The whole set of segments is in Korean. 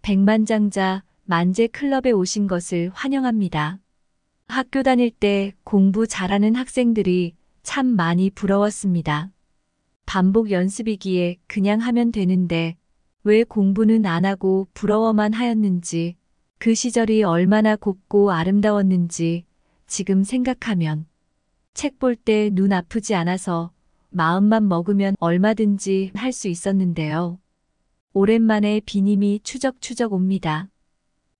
백만장자 만재 클럽에 오신 것을 환영합니다. 학교 다닐 때 공부 잘하는 학생들이 참 많이 부러웠습니다. 반복 연습이기에 그냥 하면 되는데 왜 공부는 안 하고 부러워만 하였는지, 그 시절이 얼마나 곱고 아름다웠는지 지금 생각하면 책 볼 때 눈 아프지 않아서 마음만 먹으면 얼마든지 할 수 있었는데요. 오랜만에 비님이 추적추적 옵니다.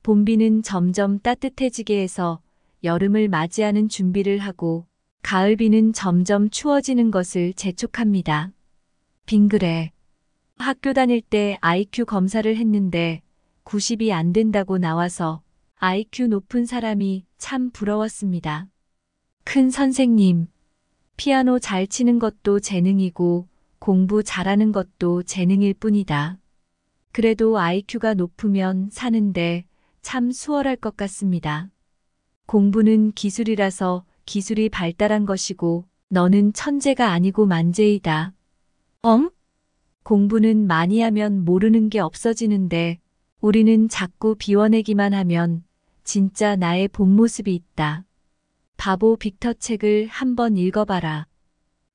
봄비는 점점 따뜻해지게 해서 여름을 맞이하는 준비를 하고 가을비는 점점 추워지는 것을 재촉합니다. 빙그레. 학교 다닐 때 IQ 검사를 했는데 90이 안 된다고 나와서 IQ 높은 사람이 참 부러웠습니다. 큰 선생님, 피아노 잘 치는 것도 재능이고 공부 잘하는 것도 재능일 뿐이다. 그래도 IQ가 높으면 사는데 참 수월할 것 같습니다. 공부는 기술이라서 기술이 발달한 것이고 너는 천재가 아니고 만재이다. 공부는 많이 하면 모르는 게 없어지는데 우리는 자꾸 비워내기만 하면 진짜 나의 본 모습이 있다. 바보 빅터 책을 한번 읽어봐라.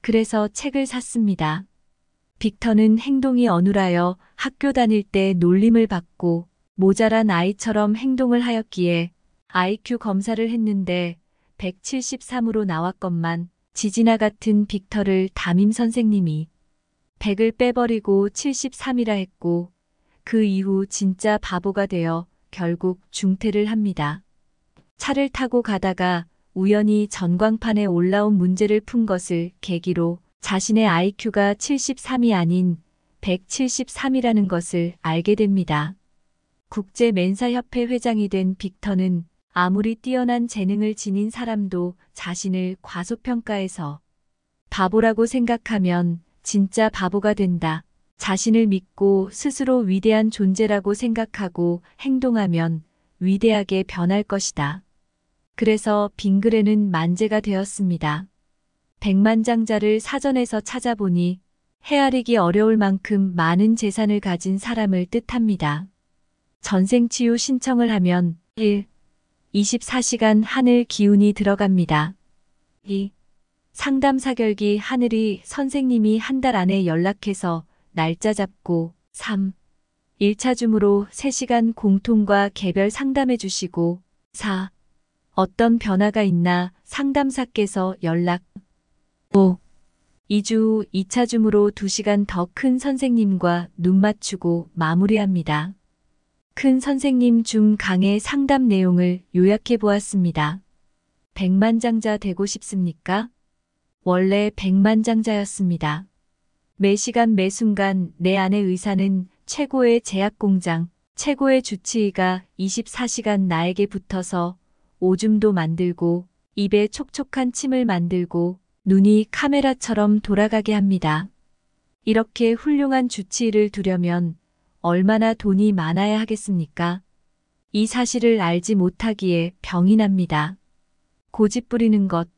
그래서 책을 샀습니다. 빅터는 행동이 어눌하여 학교 다닐 때 놀림을 받고 모자란 아이처럼 행동을 하였기에 IQ 검사를 했는데 173으로 나왔건만 지지나 같은 빅터를 담임 선생님이 100을 빼버리고 73이라 했고 그 이후 진짜 바보가 되어 결국 중퇴를 합니다. 차를 타고 가다가 우연히 전광판에 올라온 문제를 푼 것을 계기로 자신의 IQ가 73이 아닌 173이라는 것을 알게 됩니다. 국제멘사협회 회장이 된 빅터는 아무리 뛰어난 재능을 지닌 사람도 자신을 과소평가해서 바보라고 생각하면 진짜 바보가 된다. 자신을 믿고 스스로 위대한 존재라고 생각하고 행동하면 위대하게 변할 것이다. 그래서 빙그레는 만재가 되었습니다. 백만장자를 사전에서 찾아보니 헤아리기 어려울 만큼 많은 재산을 가진 사람을 뜻합니다. 전생치유 신청을 하면 1. 24시간 하늘 기운이 들어갑니다. 2. 상담 사결기 하늘이 선생님이 한 달 안에 연락해서 날짜 잡고 3. 1차 줌으로 3시간 공통과 개별 상담해 주시고 4. 어떤 변화가 있나 상담사께서 연락 5. 2주 후 2차 줌으로 2시간 더 큰 선생님과 눈 맞추고 마무리합니다. 큰 선생님 줌 강의 상담 내용을 요약해 보았습니다. 백만장자 되고 싶습니까? 원래 백만장자였습니다. 매 시간 매 순간 내 안의 의사는 최고의 제약공장, 최고의 주치의가 24시간 나에게 붙어서 오줌도 만들고 입에 촉촉한 침을 만들고 눈이 카메라처럼 돌아가게 합니다. 이렇게 훌륭한 주치의를 두려면 얼마나 돈이 많아야 하겠습니까? 이 사실을 알지 못하기에 병이 납니다. 고집 부리는 것,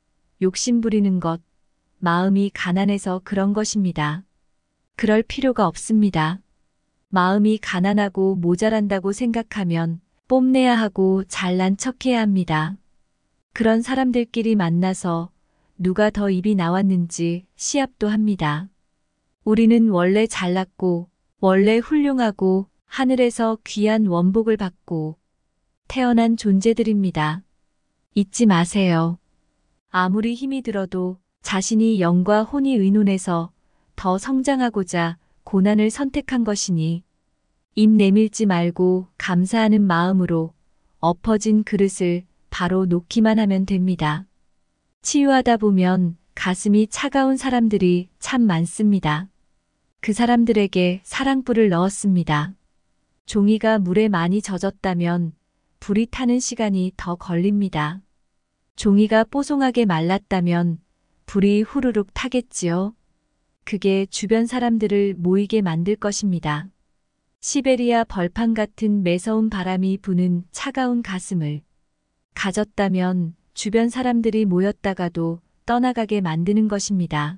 욕심 부리는 것, 마음이 가난해서 그런 것입니다. 그럴 필요가 없습니다. 마음이 가난하고 모자란다고 생각하면 뽐내야 하고 잘난 척해야 합니다. 그런 사람들끼리 만나서 누가 더 입이 나왔는지 시합도 합니다. 우리는 원래 잘났고 원래 훌륭하고 하늘에서 귀한 원복을 받고 태어난 존재들입니다. 잊지 마세요. 아무리 힘이 들어도 자신이 영과 혼이 의논해서 더 성장하고자 고난을 선택한 것이니 입 내밀지 말고 감사하는 마음으로 엎어진 그릇을 바로 놓기만 하면 됩니다. 치유하다 보면 가슴이 차가운 사람들이 참 많습니다. 그 사람들에게 사랑불을 넣었습니다. 종이가 물에 많이 젖었다면 불이 타는 시간이 더 걸립니다. 종이가 뽀송하게 말랐다면 불이 후루룩 타겠지요. 그게 주변 사람들을 모이게 만들 것입니다. 시베리아 벌판 같은 매서운 바람이 부는 차가운 가슴을 가졌다면 주변 사람들이 모였다가도 떠나가게 만드는 것입니다.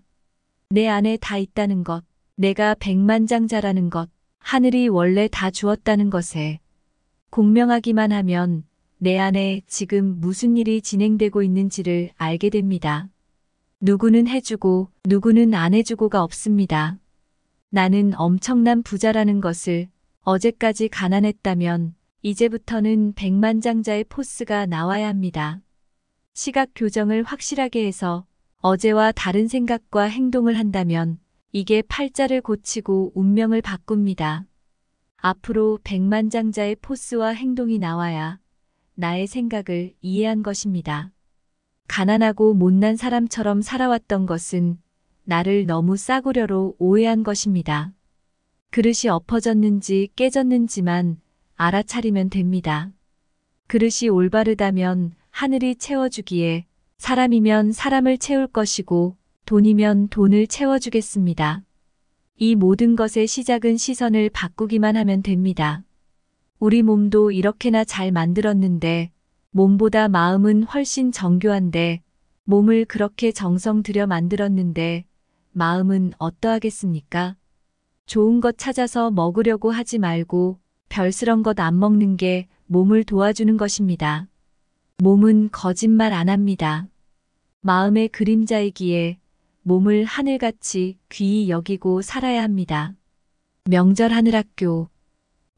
내 안에 다 있다는 것, 내가 백만장자라는 것, 하늘이 원래 다 주었다는 것에 공명하기만 하면 내 안에 지금 무슨 일이 진행되고 있는지를 알게 됩니다. 누구는 해주고 누구는 안 해주고가 없습니다. 나는 엄청난 부자라는 것을, 어제까지 가난했다면 이제부터는 백만장자의 포스가 나와야 합니다. 시각 교정을 확실하게 해서 어제와 다른 생각과 행동을 한다면 이게 팔자를 고치고 운명을 바꿉니다. 앞으로 백만장자의 포스와 행동이 나와야 나의 생각을 이해한 것입니다. 가난하고 못난 사람처럼 살아왔던 것은 나를 너무 싸구려로 오해한 것입니다. 그릇이 엎어졌는지 깨졌는지만 알아차리면 됩니다. 그릇이 올바르다면 하늘이 채워주기에 사람이면 사람을 채울 것이고 돈이면 돈을 채워주겠습니다. 이 모든 것의 시작은 시선을 바꾸기만 하면 됩니다. 우리 몸도 이렇게나 잘 만들었는데 몸보다 마음은 훨씬 정교한데 몸을 그렇게 정성 들여 만들었는데 마음은 어떠하겠습니까? 좋은 것 찾아서 먹으려고 하지 말고 별스런 것 안 먹는 게 몸을 도와주는 것입니다. 몸은 거짓말 안 합니다. 마음의 그림자이기에 몸을 하늘같이 귀히 여기고 살아야 합니다. 명절 하늘학교.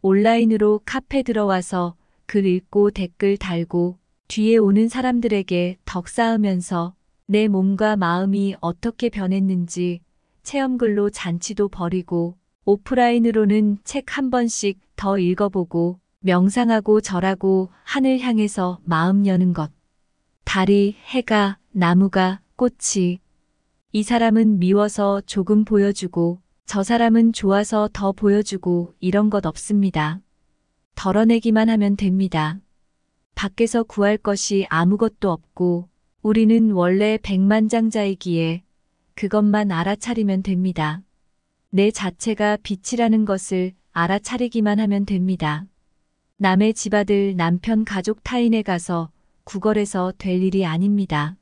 온라인으로 카페 들어와서 글 읽고 댓글 달고 뒤에 오는 사람들에게 덕 쌓으면서 내 몸과 마음이 어떻게 변했는지 체험글로 잔치도 벌이고 오프라인으로는 책 한 번씩 더 읽어보고 명상하고 절하고 하늘 향해서 마음 여는 것. 달이, 해가, 나무가, 꽃이. 이 사람은 미워서 조금 보여주고 저 사람은 좋아서 더 보여주고 이런 것 없습니다. 덜어내기만 하면 됩니다. 밖에서 구할 것이 아무것도 없고 우리는 원래 백만장자이기에 그것만 알아차리면 됩니다. 내 자체가 빛이라는 것을 알아차리기만 하면 됩니다. 남의 집아들 남편 가족 타인에 가서 구걸해서 될 일이 아닙니다.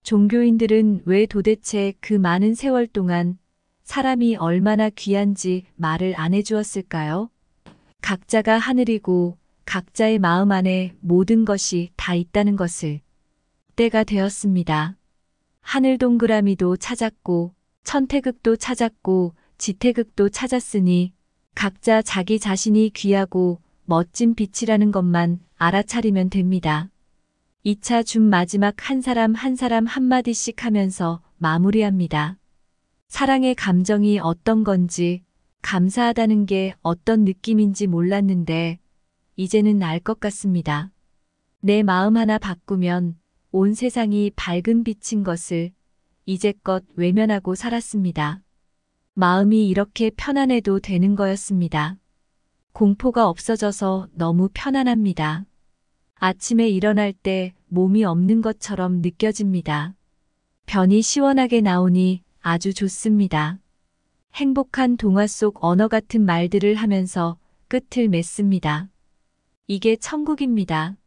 종교인들은 왜 도대체 그 많은 세월 동안 사람이 얼마나 귀한지 말을 안 해주었을까요? 각자가 하늘이고 각자의 마음 안에 모든 것이 다 있다는 것을. 때가 되었습니다. 하늘 동그라미도 찾았고 천태극도 찾았고 지태극도 찾았으니 각자 자기 자신이 귀하고 멋진 빛이라는 것만 알아차리면 됩니다. 2차 준 마지막 한 사람 한마디씩 하면서 마무리합니다. 사랑의 감정이 어떤 건지, 감사하다는 게 어떤 느낌인지 몰랐는데 이제는 알 것 같습니다. 내 마음 하나 바꾸면 온 세상이 밝은 빛인 것을 이제껏 외면하고 살았습니다. 마음이 이렇게 편안해도 되는 거였습니다. 공포가 없어져서 너무 편안합니다. 아침에 일어날 때 몸이 없는 것처럼 느껴집니다. 변이 시원하게 나오니 아주 좋습니다. 행복한 동화 속 언어 같은 말들을 하면서 끝을 맺습니다. 이게 천국입니다.